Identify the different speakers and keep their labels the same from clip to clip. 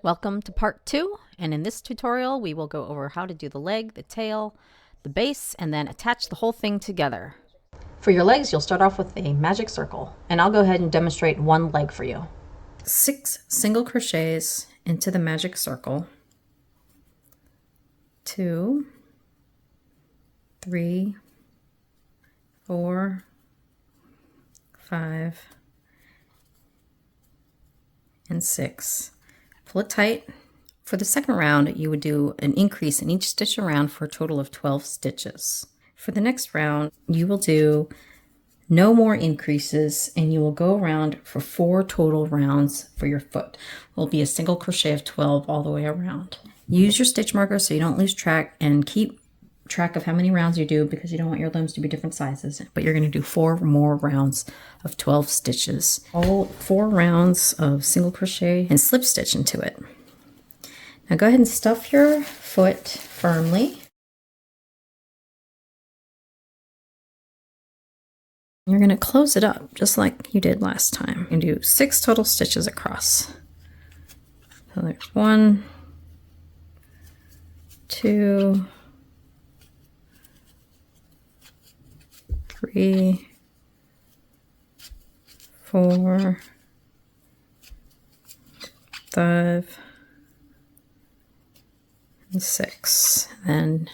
Speaker 1: Welcome to part 2, and in this tutorial we will go over how to do the leg, the tail, the base, and then attach the whole thing together. For your legs, you'll start off with a magic circle, and I'll go ahead and demonstrate one leg for you.
Speaker 2: 6 single crochets into the magic circle, 2, 3, 4, 5, and 6. Pull it tight. For the second round, you would do an increase in each stitch around for a total of 12 stitches. For the next round, you will do no more increases, and you will go around for 4 total rounds for your foot. It will be a single crochet of 12 all the way around. Use your stitch marker so you don't lose track, and keep track of how many rounds you do because you don't want your limbs to be different sizes. But you're going to do 4 more rounds of 12 stitches. All 4 rounds of single crochet and slip stitch into it. Now go ahead and stuff your foot firmly. You're going to close it up just like you did last time and do 6 total stitches across. So there's 1, 2, 3, 4, 5, and 6. Then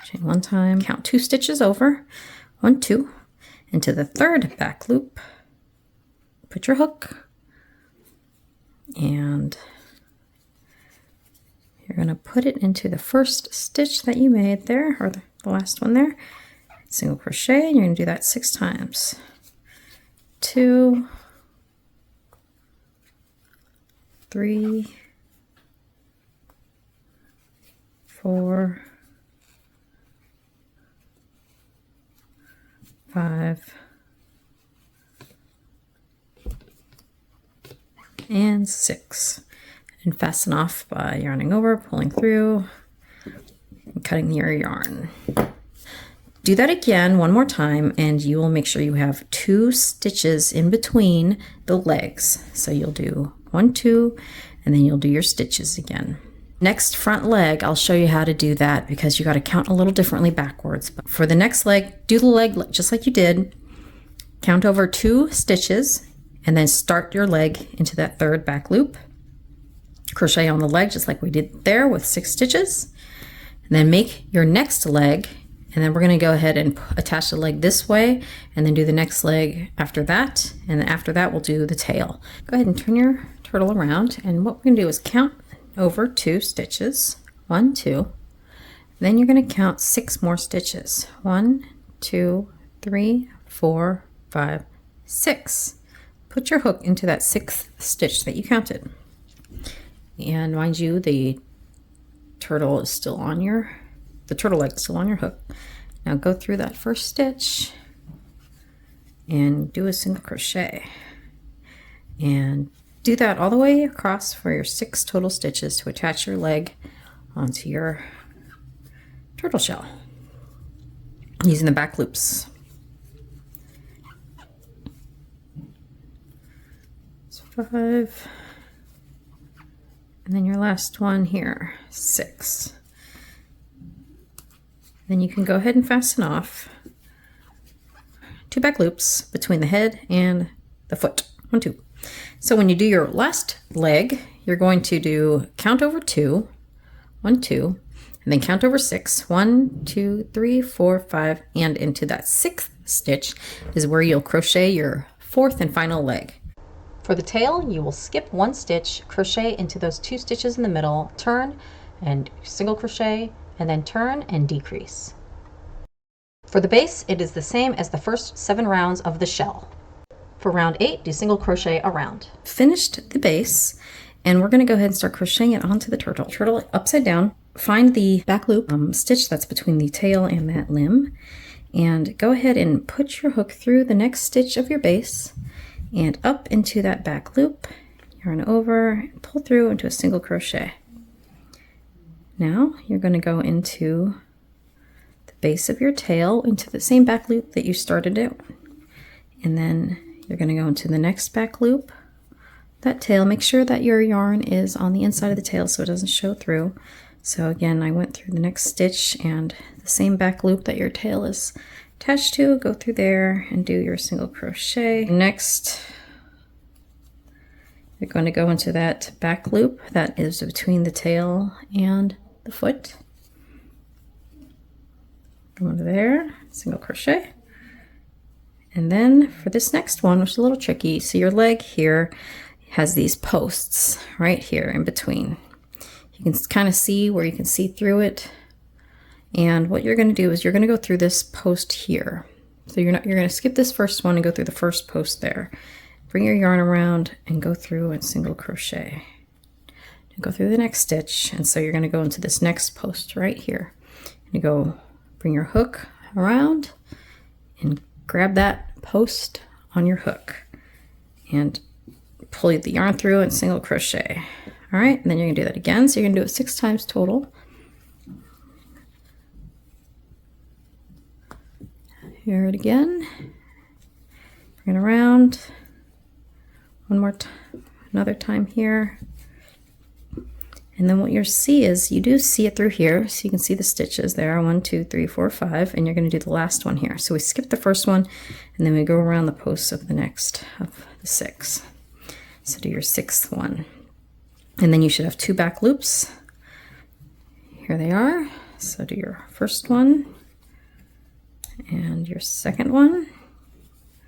Speaker 2: chain 1 time, count 2 stitches over, 1, 2, into the third back loop. Put your hook, and you're going to put it into the first stitch that you made there, or the last one there. Single crochet, and you're going to do that 6 times. 2, 3, 4, 5, and 6. And fasten off by yarning over, pulling through, and cutting your yarn. Do that again one more time, and you will make sure you have 2 stitches in between the legs. So you'll do 1, 2, and then you'll do your stitches again. Next front leg, I'll show you how to do that because you got to count a little differently backwards. But for the next leg, do the leg just like you did. Count over 2 stitches, and then start your leg into that third back loop. Crochet on the leg just like we did there with 6 stitches. And then make your next leg. And then we're going to go ahead and attach the leg this way, and then do the next leg after that. And then after that, we'll do the tail. Go ahead and turn your turtle around. And what we're going to do is count over 2 stitches. 1, 2. Then you're going to count 6 more stitches. 1, 2, 3, 4, 5, 6. Put your hook into that 6th stitch that you counted. And mind you, the turtle is still on the turtle leg is still on your hook. Now go through that first stitch and do a single crochet, and do that all the way across for your 6 total stitches to attach your leg onto your turtle shell using the back loops. So 5, and then your last one here, 6. Then you can go ahead and fasten off 2 back loops between the head and the foot. 1, 2. So when you do your last leg, you're going to do count over 2, 1, 2, and then count over 6, 1, 2, 3, 4, 5, and into that 6th stitch is where you'll crochet your 4th and final leg.
Speaker 1: For the tail, you will skip 1 stitch, crochet into those 2 stitches in the middle, turn and single crochet, and then turn and decrease. For the base, it is the same as the first 7 rounds of the shell. For round 8, do single crochet around.
Speaker 2: Finished the base, and we're going to go ahead and start crocheting it onto the turtle. Turtle upside down. Find the back loop stitch that's between the tail and that limb, and go ahead and put your hook through the next stitch of your base and up into that back loop. Yarn over and pull through into a single crochet. Now you're going to go into the base of your tail, into the same back loop that you started it, and then you're going to go into the next back loop, that tail, make sure that your yarn is on the inside of the tail so it doesn't show through. So again, I went through the next stitch and the same back loop that your tail is attached to, go through there and do your single crochet. Next, you're going to go into that back loop that is between the tail and the foot. Go under there, single crochet. And then for this next one, which is a little tricky, so your leg here has these posts right here in between. You can kind of see where you can see through it. And what you're going to do is you're going to go through this post here. So you're going to skip this first one and go through the first post there. Bring your yarn around and go through and single crochet. And go through the next stitch. And so you're going to go into this next post right here. And you go bring your hook around and grab that post on your hook and pull the yarn through and single crochet. All right, and then you're gonna do that again. So you're gonna do it 6 times total. Here it again. Bring it around. One more time, another time here. And then what you'll see is you do see it through here. So you can see the stitches there, 1, 2, 3, 4, 5, and you're gonna do the last one here. So we skip the first one and then we go around the posts of the next of the 6. So do your 6th one. And then you should have 2 back loops. Here they are. So do your first one and your second one.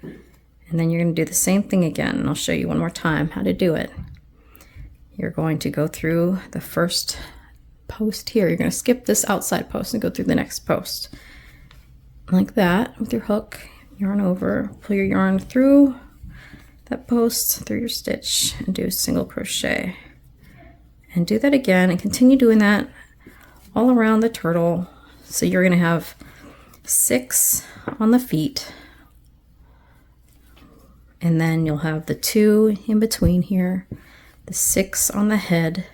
Speaker 2: And then you're going to do the same thing again. And I'll show you one more time how to do it. You're going to go through the first post here. You're going to skip this outside post and go through the next post. Like that with your hook, yarn over, pull your yarn through that post, through your stitch, and do a single crochet. And do that again and continue doing that all around the turtle. So you're going to have 6 on the feet, and then you'll have the 2 in between here, the 6 on the head,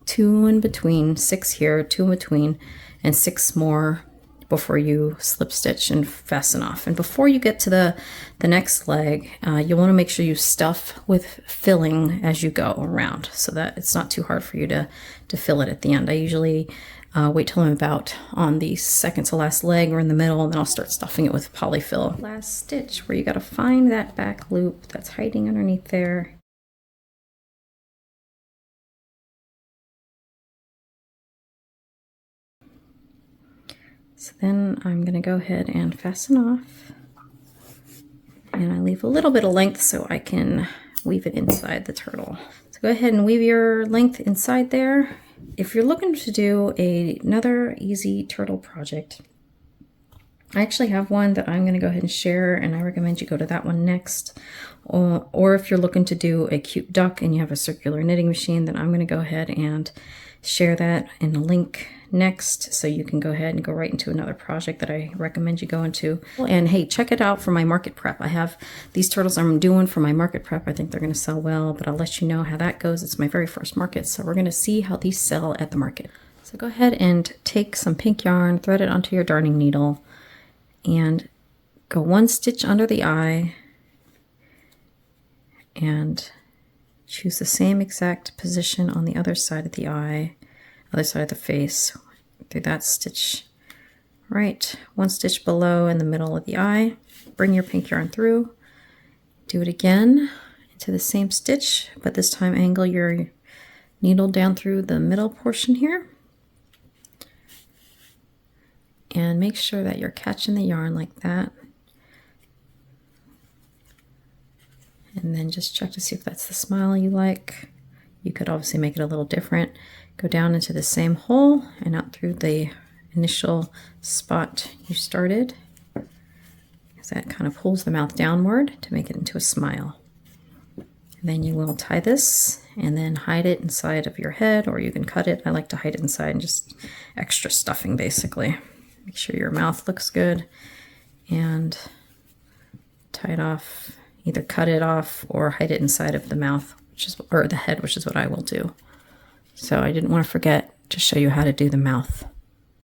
Speaker 2: 2 in between, 6 here, 2 in between, and 6 more before you slip stitch and fasten off. And before you get to the next leg, you want to make sure you stuff with filling as you go around so that it's not too hard for you to fill it at the end. I usually wait till I'm about on the second to last leg or in the middle, and then I'll start stuffing it with polyfill. Last stitch where you got to find that back loop that's hiding underneath there. So then I'm going to go ahead and fasten off, and I leave a little bit of length so I can weave it inside the turtle. So go ahead and weave your length inside there. If you're looking to do another easy turtle project, I actually have one that I'm going to go ahead and share, and I recommend you go to that one next. Or if you're looking to do a cute duck and you have a circular knitting machine, then I'm going to go ahead and share that in a link next, so you can go ahead and go right into another project that I recommend you go into. And hey, check it out for my market prep. I have these turtles I'm doing for my market prep. I think they're going to sell well, but I'll let you know how that goes. It's my very first market, so we're going to see how these sell at the market. So go ahead and take some pink yarn, thread it onto your darning needle, and go 1 stitch under the eye and choose the same exact position on the other side of the eye, other side of the face, through that stitch. Right, 1 stitch below in the middle of the eye. Bring your pink yarn through. Do it again into the same stitch, but this time angle your needle down through the middle portion here. And make sure that you're catching the yarn like that. And then just check to see if that's the smile you like. You could obviously make it a little different. Go down into the same hole and out through the initial spot you started, because that kind of pulls the mouth downward to make it into a smile. And then you will tie this and then hide it inside of your head, or you can cut it. I like to hide it inside and just extra stuffing basically. Make sure your mouth looks good and tie it off. Either cut it off or hide it inside of the mouth, or the head, which is what I will do. So I didn't want to forget to show you how to do the mouth.